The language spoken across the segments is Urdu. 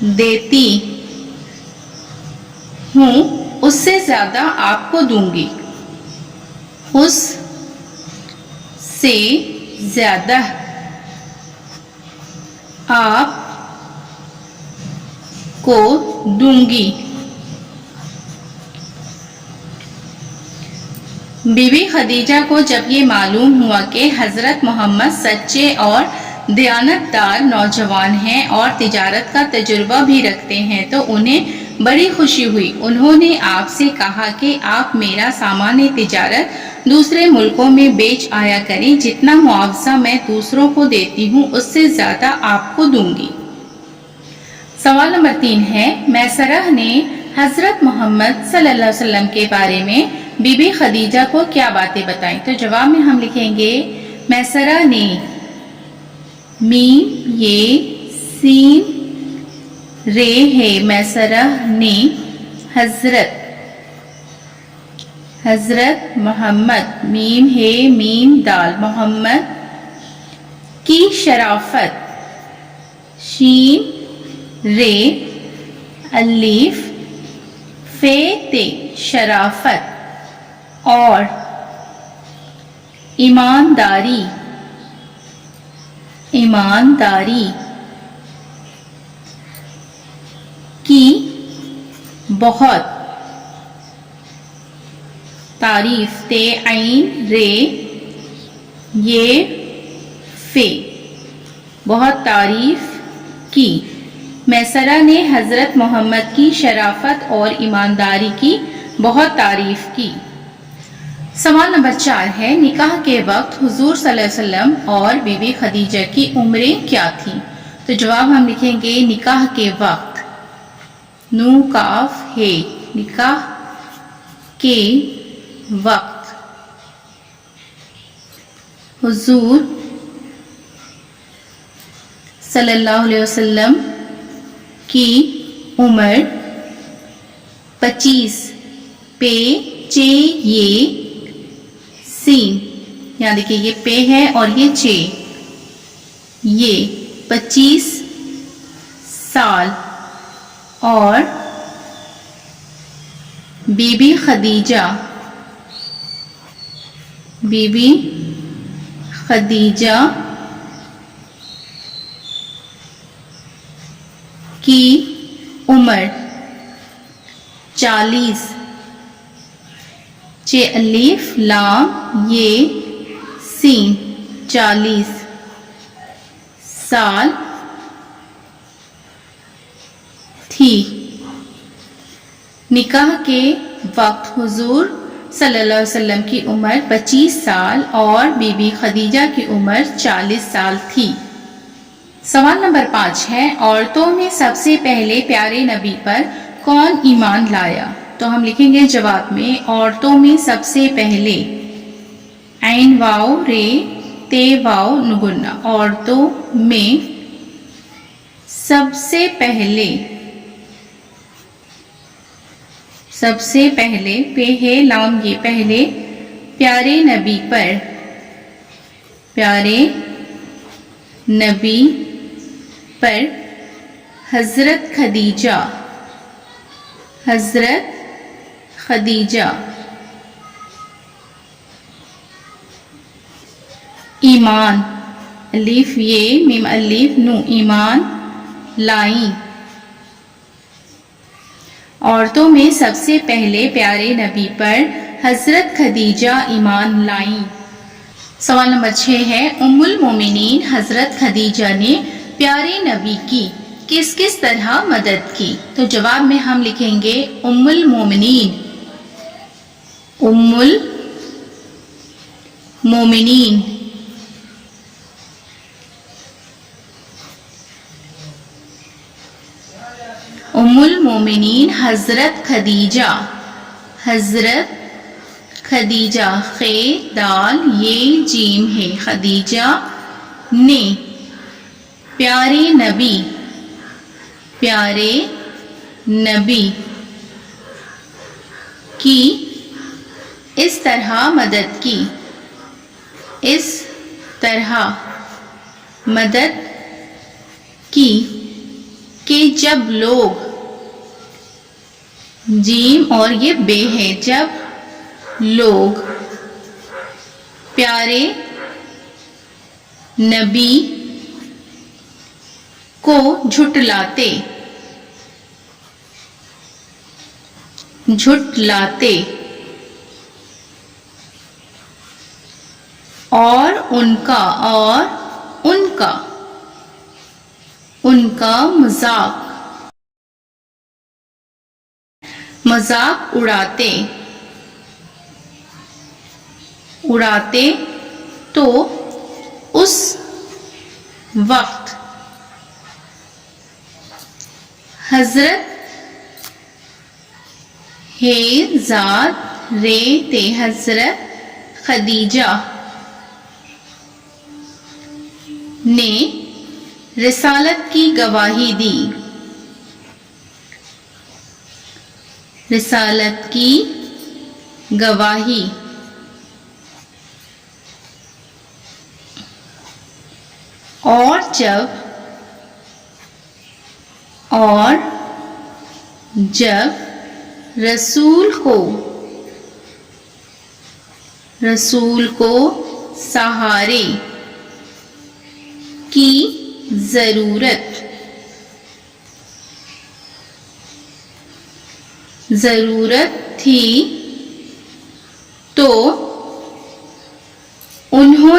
دیتی ہوں اس سے زیادہ آپ کو دوں گی. اس سے زیادہ آپ کو دوں گی. بی بی خدیجہ کو جب یہ معلوم ہوا کہ حضرت محمد سچے اور دیانتدار نوجوان ہیں اور تجارت کا تجربہ بھی رکھتے ہیں تو انہیں بڑی خوشی ہوئی. انہوں نے آپ سے کہا کہ آپ میرا سامان تجارت دوسرے ملکوں میں بیچ آیا کریں. جتنا معاوضہ میں دوسروں کو دیتی ہوں اس سے زیادہ آپ کو دوں گی. سوال نمبر 3 ہے میسرہ نے حضرت محمد صلی اللہ علیہ وسلم کے بارے میں بی بی خدیجہ کو کیا باتیں بتائیں؟ تو جواب میں ہم لکھیں گے میسرہ نے، میم یہ سین رے ہے، میسرہ نے حضرت محمد، میم ہے میم دال، محمد کی شرافت، شین رے الف فے تے شرافت اور ایمانداری کی بہت تعریف، تے عین رے یہ فے بہت تعریف کی. میسرہ نے حضرت محمد کی شرافت اور ایمانداری کی بہت تعریف کی. سوال نمبر 4 ہے نکاح کے وقت حضور صلی اللہ علیہ وسلم اور بی بی خدیجہ کی عمریں کیا تھیں؟ تو جواب ہم لکھیں گے نکاح کے وقت، نون کاف ہے، نکاح کے وقت حضور صلی اللہ علیہ وسلم کی عمر 25 پے چے یہ سین، یہاں دیکھیے یہ پے ہے اور یہ چے، یہ 25 سال اور بی بی خدیجہ کی عمر 40 چے الف لام یہ سین 40 سال تھی. نکاح کے وقت حضور صلی اللہ علیہ وسلم کی عمر 25 سال اور بی بی خدیجہ کی عمر 40 سال تھی. سوال نمبر 5 ہے عورتوں میں سب سے پہلے پیارے نبی پر کون ایمان لایا؟ تو ہم لکھیں گے جواب میں عورتوں میں سب سے پہلے، عین واو رے تے واو نگنا، عورتوں میں سب سے پہلے پہ ہے لام یہ پہلے، پیارے نبی پر حضرت خدیجہ ایمان الف یہ میم الف نو ایمان لائیں. عورتوں میں سب سے پہلے پیارے نبی پر حضرت خدیجہ ایمان لائیں. سوال نمبر 6 ہے ام المومنین حضرت خدیجہ نے پیارے نبی کی کس طرح مدد کی؟ تو جواب میں ہم لکھیں گے ام المومنین حضرت خدیجہ خے دال یہ جیم ہے، خدیجہ نے پیارے نبی کی اس طرح مدد کی کہ جب لوگ، جیم اور یہ بے ہے، جب لوگ پیارے نبی کو جھٹلاتے اور ان کا مذاق اڑاتے تو اس وقت حضرت حضرت خدیجہ نے رسالت کی گواہی اور جب رسول کو سہارے کی ضرورت تھی تو انہوں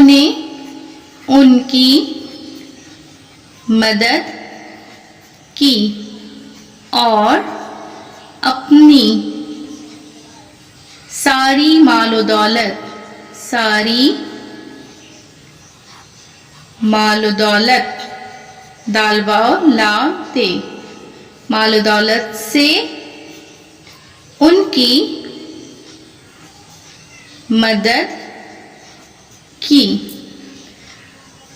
نے ان کی مدد کی اور اپنی ساری مال و دولت مال و دولت سے ان کی مدد کی۔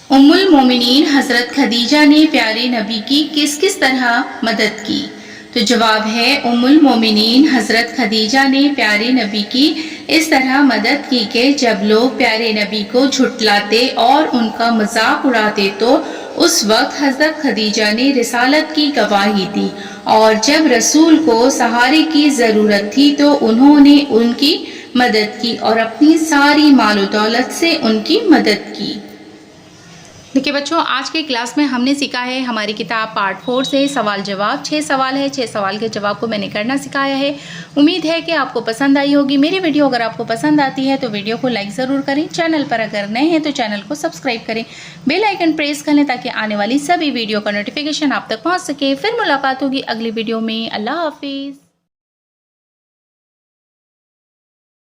ام المومنین حضرت خدیجہ نے پیارے نبی کی کس طرح مدد کی؟ تو جواب ہے ام المومنین حضرت خدیجہ نے پیارے نبی کی اس طرح مدد کی کہ جب لوگ پیارے نبی کو جھٹلاتے اور ان کا مذاق اڑاتے تو اس وقت حضرت خدیجہ نے رسالت کی گواہی دی، اور جب رسول کو سہارے کی ضرورت تھی تو انہوں نے ان کی مدد کی اور اپنی ساری مال و دولت سے ان کی مدد کی۔ دیکھیے بچوں، آج کے کلاس میں ہم نے سیکھا ہے ہماری کتاب پارٹ 4 سے سوال جواب۔ 6 سوال ہے، 6 سوال کے جواب کو میں نے کرنا سکھایا ہے۔ امید ہے کہ آپ کو پسند آئی ہوگی۔ میری ویڈیو اگر آپ کو پسند آتی ہے تو ویڈیو کو لائک ضرور کریں، چینل پر اگر نئے ہیں تو چینل کو سبسکرائب کریں، بیل آئیکن پریس کر لیں تاکہ آنے والی سبھی ویڈیو کا نوٹیفیکیشن آپ تک پہنچ سکے۔ پھر ملاقات ہوگی اگلی ویڈیو میں۔ اللہ حافظ۔